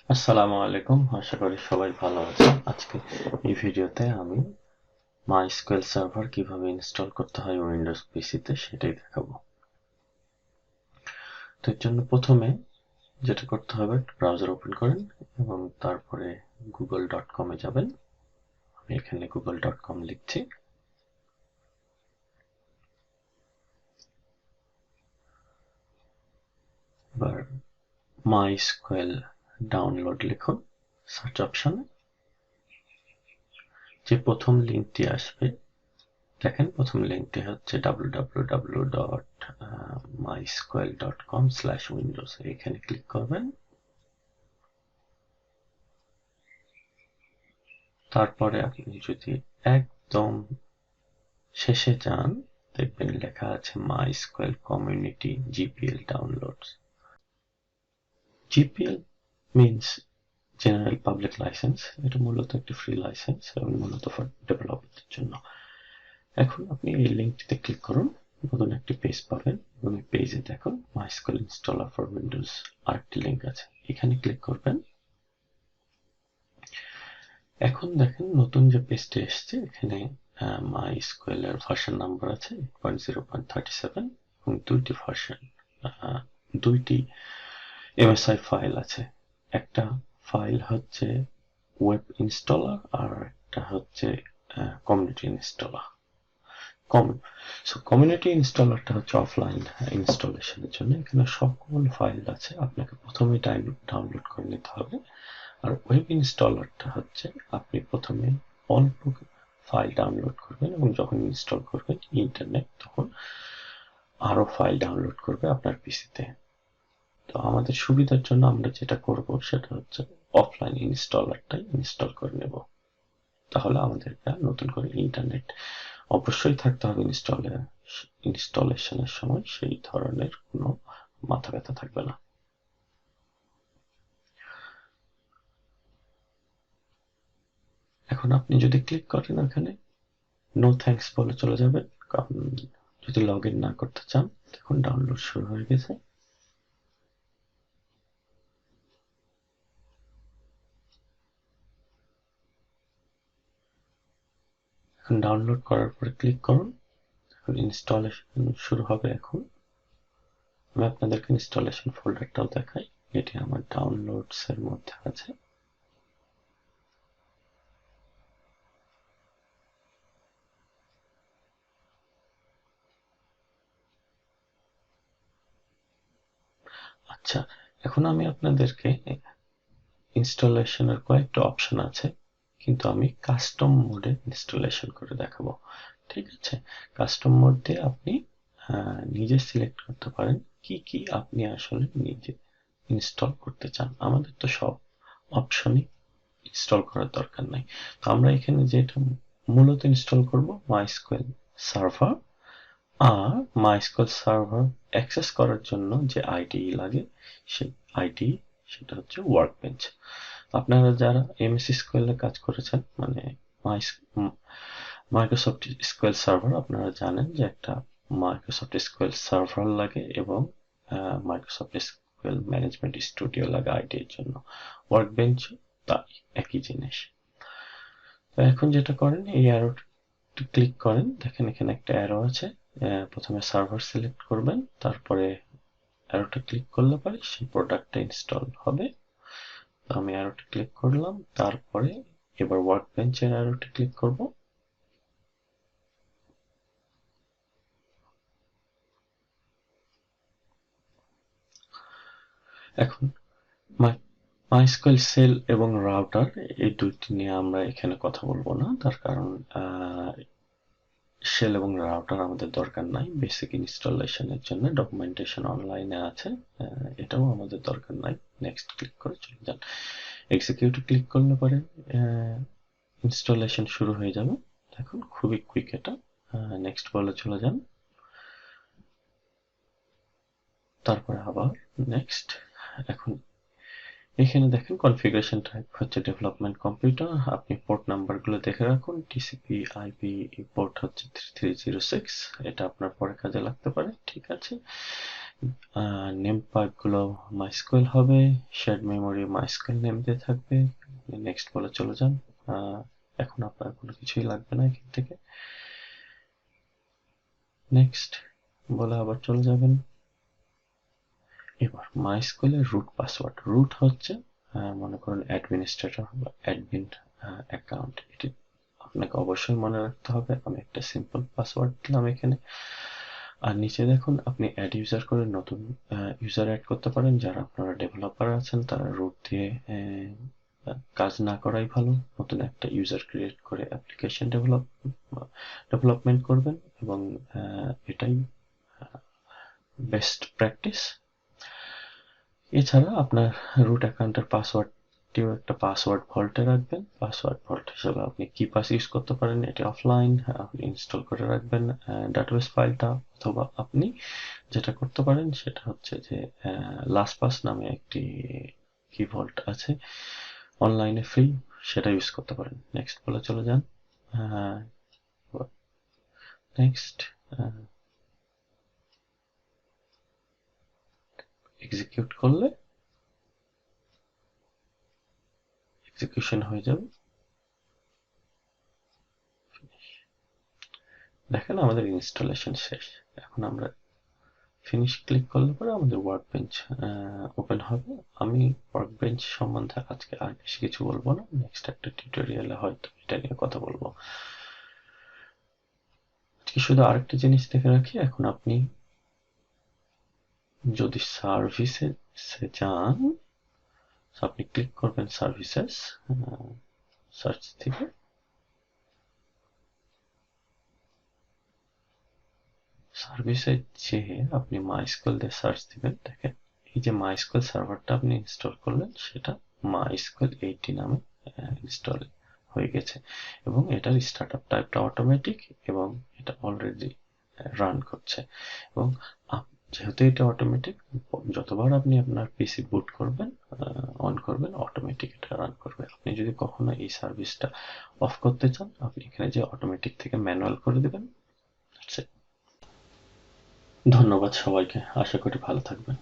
আসসালামু আলাইকুম, আশা করি সবাই ভালো আছেন। আজকে এই ভিডিওতে আমি মাইস্কুয়েল সার্ভার কিভাবে ইনস্টল করতে হয় উইন্ডোজ পিসিতে সেটাই দেখাবো। তো এর জন্য প্রথমে যেটা করতে হবে, ব্রাউজার ওপেন করেন এবং তারপরে google.com এ যাবেন। আমি এখানে google.com লিখছি। এবার মাইস্কুয়েল ডাউনলোড লিখুন সার্চ অপশনে। যে প্রথম লিঙ্কটি আসবে, দেখেন প্রথম লিঙ্কটি হচ্ছে www.mysql.com/windows। এখানে ক্লিক করবেন। তারপরে আপনি যদি একদম শেষে যান, দেখবেন লেখা আছে MySQL community GPL downloads. GPL means general public licence. এটা মূলত একটি ফ্রি লাইসেন্স এবং মূলত ফর ডেভেলপারদের জন্য। এখন আপনি এই লিঙ্কটিতে ক্লিক করুন, নতুন একটি পেজ পাবেন এবং এই পেজে দেখুন মাইস্কুয়েল ইনস্টলার ফর উইন্ডোজ আরেকটি লিঙ্ক আছে, এখানে ক্লিক করবেন। এখন দেখেন নতুন যে পেজটি এসছে, এখানে মাইস্কুয়েল এর ভার্সন নাম্বার আছে 8.0.37 এবং দুইটি এমএসআই ফাইল আছে। একটা ফাইল হচ্ছে ওয়েব ইনস্টলার আর একটা হচ্ছে কমিউনিটি ইনস্টলার। কমিউনিটি ইনস্টলারটা হচ্ছে অফলাইন ইনস্টলেশনের জন্য। এখানে সকল ফাইল আছে, আপনাকে প্রথমে ডাউনলোড করে নিতে হবে। আর ওয়েব ইনস্টলারটা হচ্ছে আপনি প্রথমে অল্প ফাইল ডাউনলোড করবেন এবং যখন ইনস্টল করবেন ইন্টারনেট, তখন আরো ফাইল ডাউনলোড করবে আপনার পিসিতে। তো আমাদের সুবিধার জন্য আমরা যেটা করব সেটা হচ্ছে অফলাইন ইনস্টলারটাই ইনস্টল করে নেব। তাহলে আমাদের নতুন করে ইন্টারনেট অবশ্যই থাকতে হবে ইনস্টলেশনের সময়, সেই ধরনের কোনো মাথা ব্যথা থাকবে না। এখন আপনি যদি ক্লিক করেন এখানে, নো থ্যাঙ্কস বলে চলে যাবেন। কারণ যদি লগ ইন না করতে চান, দেখুন ডাউনলোড শুরু হয়ে গেছে। এখন ডাউনলোড করার পরে ক্লিক করুন। এখন ইনস্টলেশন শুরু হবে। এখন আমি আপনাদেরকে ইনস্টলেশন ফোল্ডারটাও দেখাই। এটি আমার ডাউনলোডস এর মধ্যে আছে। আচ্ছা, এখন আমি আপনাদেরকে ইনস্টলেশনের কয়েকটা অপশন আছে, কিন্তু আমি কাস্টম মোডে ইনস্টলেশন করে দেখাবো। ঠিক আছে, কাস্টম মোড দিয়ে আপনি নিজে সিলেক্ট করতে পারেন কি কি আপনি আসলে নিজে ইনস্টল করতে চান। আমাদের তো সব অপশনই ইনস্টল করার দরকার নাই। তো আমরা এখানে যেটা মূলত ইনস্টল করব, মাইস্কুয়েল সার্ভার। আর মাইস্কুয়েল সার্ভার অ্যাক্সেস করার জন্য যে আইডি লাগে, সেই আইডি সেটা হচ্ছে ওয়ার্কবেঞ্চ। আপনারা যারা এমএস স্কোয়ারে কাজ করেছেন, মানে মাইক্রোসফট স্কোয়ার সার্ভার, আপনারা জানেন যে একটা মাইক্রোসফট স্কোয়ার সার্ভার লাগে এবং মাইক্রোসফট স্কোয়ার ম্যানেজমেন্ট স্টুডিও লাগে আইডি এর জন্য। ওয়ার্কবেঞ্চ তা একই জিনিস। তো এখন যেটা করেন, এই অ্যারোটি ক্লিক করেন। দেখেন এখানে একটা অ্যারো আছে। প্রথমে সার্ভার সিলেক্ট করবেন, তারপরে অ্যারোটা ক্লিক করলে পরে সেই প্রোডাক্টটা ইনস্টল হবে। তো আমি অ্যারোটা ক্লিক করলাম, তারপরে এবার ওয়ার্কবেঞ্চের অ্যারোটা ক্লিক করব। এখন মাইস্কুয়েল সেল এবং রাউটার, এই দুইটি নিয়ে আমরা এখানে কথা বলবো না, তার কারণ শেল এবং রাউটার আমাদের দরকার নাই। বেসিক ইনস্টলেশনের জন্য ডকুমেন্টেশন অনলাইনে আছে, এটাও আমাদের দরকার নাই। নেক্সট ক্লিক করে চলে যান। এক্সিকিউট ক্লিক করলে পরে ইনস্টলেশন শুরু হয়ে যাবে। দেখুন খুবই কুইক এটা। নেক্সট বলে চলে যান, তারপরে আবার নেক্সট। এখন এখানে দেখেন কনফিগারেশন টাইপ হচ্ছে ডেভেলপমেন্ট কম্পিউটার। আপনি পোর্ট নাম্বারগুলো দেখে রাখুন। টিসিপি আইপি পোর্ট হচ্ছে 3306, এটা আপনার পরে কাজে লাগতে পারে। ঠিক আছে, নেম পার্টগুলো মাইস্কুয়েল হবে, শেয়ার্ড মেমোরি মাইস্কুয়েল নেম দিয়ে থাকবে। নেক্সট বলে চলে যান। এখন আপনার কোনো কিছুই লাগবে না এখান থেকে। নেক্সট বলে আবার চলে যাবেন। এবার মাইস্কুয়েলের রুট পাসওয়ার্ড, রুট হচ্ছে মনে করুন অ্যাডমিনিস্ট্রেটর বা অ্যাডমিন অ্যাকাউন্ট, এটি আপনাকে অবশ্যই মনে রাখতে হবে। আমি একটা সিম্পল পাসওয়ার্ড দিলাম এখানে। আর নিচে দেখুন আপনি অ্যাড ইউজার করে নতুন ইউজার অ্যাড করতে পারেন। যারা আপনারা ডেভেলপার আছেন তারা রুট দিয়ে কাজ না করাই ভালো। নতুন একটা ইউজার ক্রিয়েট করে অ্যাপ্লিকেশন ডেভেলপমেন্ট করবেন এবং এটাই বেস্ট প্র্যাকটিস। এছাড়া আপনার রুট অ্যাকাউন্টের পাসওয়ার্ডটিও একটা পাসওয়ার্ড ভল্টে রাখবেন। পাসওয়ার্ড ভল্ট হিসেবে আপনি কিপাস ইউজ করতে পারেন, এটি অফলাইন আপনি ইনস্টল করে রাখবেন ডাটাবেস ফাইলটা। অথবা আপনি যেটা করতে পারেন সেটা হচ্ছে যে লাস্টপাস নামে একটি কি ভল্ট আছে অনলাইনে ফ্রি, সেটা ইউজ করতে পারেন। নেক্সট বলে চলে যান। নেক্সট এক্সিকিউট করলে এক্সিকিউশন হয়ে যাবে। দেখেন আমাদের ইনস্টলেশন শেষ। এখন আমরা ফিনিশ ক্লিক করলে পরে আমাদের ওয়ার্কবেঞ্চ ওপেন হবে। আমি ওয়ার্কবেঞ্চ সম্বন্ধে আজকে আর বেশি কিছু বলবো না, নেক্সট একটা টিউটোরিয়ালে হয়তো এটা নিয়ে কথা বলবো। আজকে শুধু আরেকটা জিনিস দেখে রাখি, এখন আপনি যদি সার্ভিসে যান, আপনি ক্লিক করবেন সার্ভিসেস, সার্চ থেকে সার্ভিসে যেয়ে আপনি মাইস্কুয়েল দিয়ে সার্চ দিবেন। দেখেন এই যে মাইস্কুয়েল সার্ভারটা আপনি ইনস্টল করলেন সেটা মাইস্কুয়েল 80 নামে ইনস্টল হয়ে গেছে এবং এটার স্টার্টআপ টাইপটা অটোমেটিক এবং এটা অলরেডি রান করছে। এবং যেহেতু এটা অটোমেটিক, যতবার আপনি আপনার পিসি বুট করবেন অন করবেন অটোমেটিক এটা রান করবে। আপনি যদি কখনো এই সার্ভিসটা অফ করতে চান আপনি এখানে যে অটোমেটিক থেকে ম্যানুয়াল করে দেবেন। ধন্যবাদ সবাইকে, আশা করি ভালো থাকবেন।